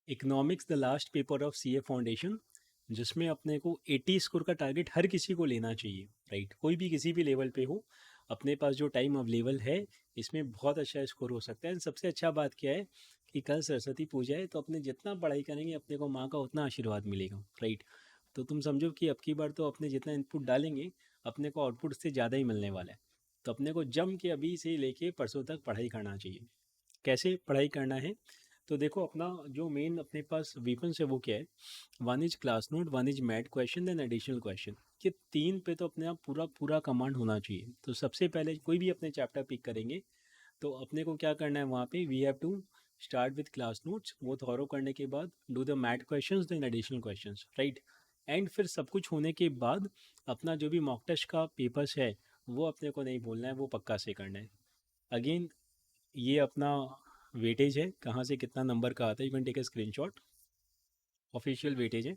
Economics the last paper of CA foundation, जिसमें अपने को 80 स्कोर का टारगेट हर किसी को लेना चाहिए, राइट। कोई भी किसी भी लेवल पे हो, अपने पास जो टाइम अवेलेबल है इसमें बहुत अच्छा स्कोर हो सकता है। सबसे अच्छा बात क्या है कि कल सरस्वती पूजा है, तो अपने जितना पढ़ाई करेंगे अपने को माँ का उतना आशीर्वाद मिलेगा, राइट। तो तुम समझो कि अब की बार तो अपने जितना इनपुट डालेंगे अपने को आउटपुट से ज़्यादा ही मिलने वाला है। तो अपने को जम के अभी से लेके परसों तक पढ़ाई करना चाहिए। कैसे पढ़ाई करना है? तो देखो, अपना जो मेन अपने पास वीपन्स है वो क्या है? One is class note, one is math question, then additional question. ये तीन पे तो अपने आप पूरा पूरा कमांड होना चाहिए। तो सबसे पहले कोई भी अपने चैप्टर पिक करेंगे तो अपने को क्या करना है, वहाँ पे we have to start with class notes, वो थॉरो करने के बाद do the math questions then additional questions, right. And फिर सब कुछ होने के बाद अपना जो भी मॉक टेस्ट का पेपर्स है वो अपने को नहीं भूलना है, वो पक्का से करना है। अगेन ये अपना वेटेज है, कहाँ से कितना नंबर का आता है, you can take a screenshot, official weightage है।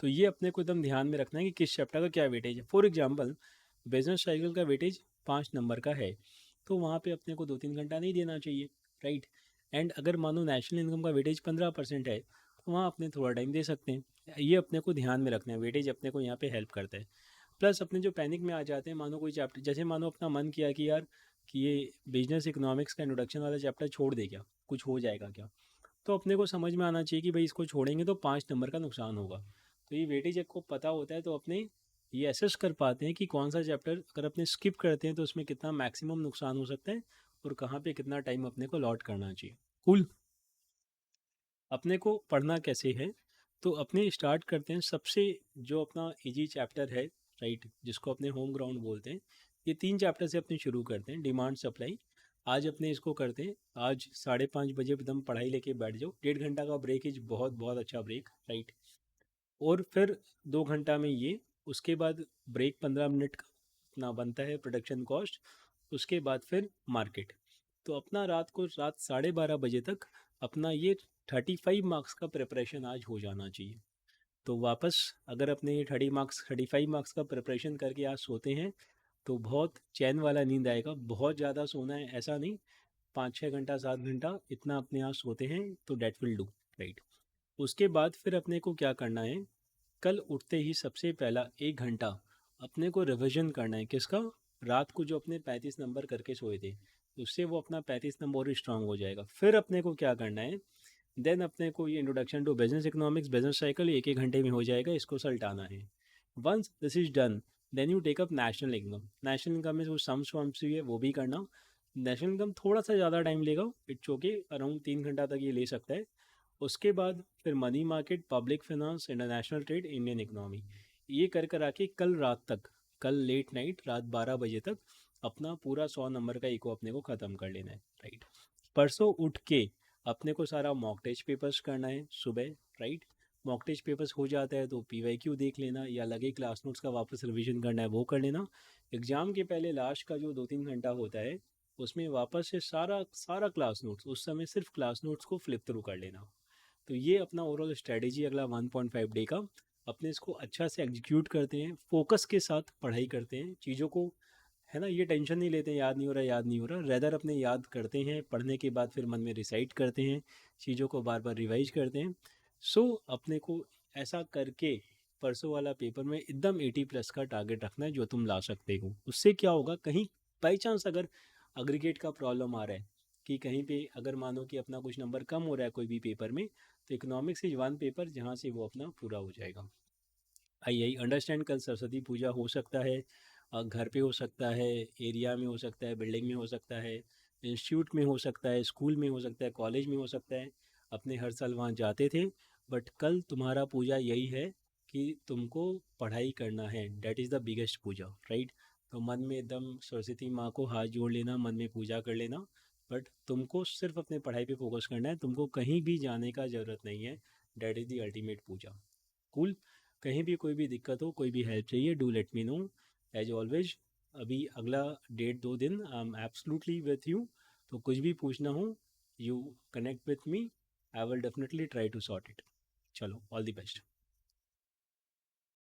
तो ये अपने को एकदम ध्यान में रखना है कि किस चैप्टर का क्या वेटेज है। फॉर एग्जांपल बिजनेस साइकिल का वेटेज 5 नंबर का है, तो वहाँ पे अपने को 2-3 घंटा नहीं देना चाहिए, राइट। एंड अगर मानो नेशनल इनकम का वेटेज 15% है तो वहाँ अपने थोड़ा टाइम दे सकते हैं। ये अपने को ध्यान में रखना है, वेटेज अपने को यहाँ पे हेल्प करता है। प्लस अपने जो पैनिक में आ जाते हैं, मानो कोई चैप्टर, जैसे मानो अपना मन किया कि यार कि ये बिजनेस इकोनॉमिक्स का इंट्रोडक्शन वाला चैप्टर छोड़ दे, क्या कुछ हो जाएगा क्या? तो अपने को समझ में आना चाहिए कि भाई इसको छोड़ेंगे तो 5 नंबर का नुकसान होगा। तो ये वेटेज को पता होता है तो अपने ये एसेस कर पाते हैं कि कौन सा चैप्टर अगर अपने स्किप करते हैं तो उसमें कितना मैक्सिमम नुकसान हो सकता है और कहाँ पे कितना टाइम अपने को लॉट करना चाहिए। कूल। अपने को पढ़ना कैसे है? तो अपने स्टार्ट करते हैं सबसे जो अपना इजी चैप्टर है, राइट, जिसको अपने होम ग्राउंड बोलते हैं। ये 3 चैप्टर से अपने शुरू करते हैं, डिमांड सप्लाई। आज अपने इसको करते हैं, आज 5:30 बजे एकदम पढ़ाई लेके बैठ जाओ। 1.5 घंटा का ब्रेक इज बहुत बहुत अच्छा ब्रेक, राइट। और फिर 2 घंटा में ये, उसके बाद ब्रेक 15 मिनट का अपना बनता है प्रोडक्शन कॉस्ट। उसके बाद फिर मार्केट। तो अपना रात को 12:30 बजे तक अपना ये 35 मार्क्स का प्रिपरेशन आज हो जाना चाहिए। तो वापस अगर अपने ये 35 मार्क्स का प्रिपरेशन करके आज सोते हैं तो बहुत चैन वाला नींद आएगा। बहुत ज़्यादा सोना है ऐसा नहीं, 5-6 घंटा 7 घंटा इतना अपने यहाँ सोते हैं तो डेट विल डू, राइट। उसके बाद फिर अपने को क्या करना है, कल उठते ही सबसे पहला 1 घंटा अपने को रिवीजन करना है। किसका? रात को जो अपने 35 नंबर करके सोए थे, उससे वो अपना 35 नंबर और स्ट्रांग हो जाएगा। फिर अपने को क्या करना है, देन अपने को ये introduction to business economics, business cycle 1-1 घंटे में हो जाएगा, इसको सल्टाना है। Once this is done, then you take up national income. National income में वो सम्स वम्स भी है वो भी करना। नेशनल इनकम थोड़ा सा ज़्यादा टाइम लेगा, इट्स ओके, अराउंड 3 घंटा तक ये ले सकता है। उसके बाद फिर money market, public finance, international trade, Indian economy. ये कर आके कल रात तक, कल लेट नाइट रात 12 बजे तक अपना पूरा 100 नंबर का इको अपने को ख़त्म कर लेना है, राइट। परसों उठ के अपने को सारा मॉक टेस्ट पेपर्स करना है सुबह, राइट। मॉक टेस्ट पेपर्स हो जाता है तो पीवाईक्यू देख लेना, या लगे क्लास नोट्स का वापस रिवीजन करना है वो कर लेना। एग्ज़ाम के पहले लास्ट का जो 2-3 घंटा होता है उसमें वापस से सारा सारा क्लास नोट्स, उस समय सिर्फ क्लास नोट्स को फ्लिप थ्रू कर लेना। तो ये अपना ओवरऑल स्ट्रेटेजी अगला 1.5 डे का। अपने इसको अच्छा से एग्जीक्यूट करते हैं, फोकस के साथ पढ़ाई करते हैं चीज़ों को, है ना। ये टेंशन नहीं लेते हैं याद नहीं हो रहा, याद नहीं हो रहा, रेदर अपने याद करते हैं, पढ़ने के बाद फिर मन में रिसाइट करते हैं, चीज़ों को बार बार रिवाइज करते हैं। सो अपने को ऐसा करके परसों वाला पेपर में एकदम 80+ का टारगेट रखना है जो तुम ला सकते हो। उससे क्या होगा, कहीं बाई चांस अगर अग्रीगेट का प्रॉब्लम आ रहा है कि कहीं पे अगर मानो कि अपना कुछ नंबर कम हो रहा है कोई भी पेपर में, तो इकोनॉमिक्स इज वन पेपर जहाँ से वो अपना पूरा हो जाएगा। आई अंडरस्टैंड कल सरस्वती पूजा हो सकता है, घर पे हो सकता है, एरिया में हो सकता है, बिल्डिंग में हो सकता है, इंस्टीट्यूट में हो सकता है, स्कूल में हो सकता है, कॉलेज में हो सकता है। अपने हर साल वहाँ जाते थे, बट कल तुम्हारा पूजा यही है कि तुमको पढ़ाई करना है। That is the biggest puja, right. तो मन में एकदम सरस्वती माँ को हाथ जोड़ लेना, मन में पूजा कर लेना, बट तुमको सिर्फ अपने पढ़ाई पे फोकस करना है, तुमको कहीं भी जाने का ज़रूरत नहीं है। That is the ultimate puja. Cool. कहीं भी कोई भी दिक्कत हो, कोई भी हेल्प चाहिए, do let me know as always. अभी अगला 1.5-2 दिन I am absolutely with you. तो कुछ भी पूछना हो, you connect with me, I will definitely try to sort it. चलो, ऑल द बेस्ट।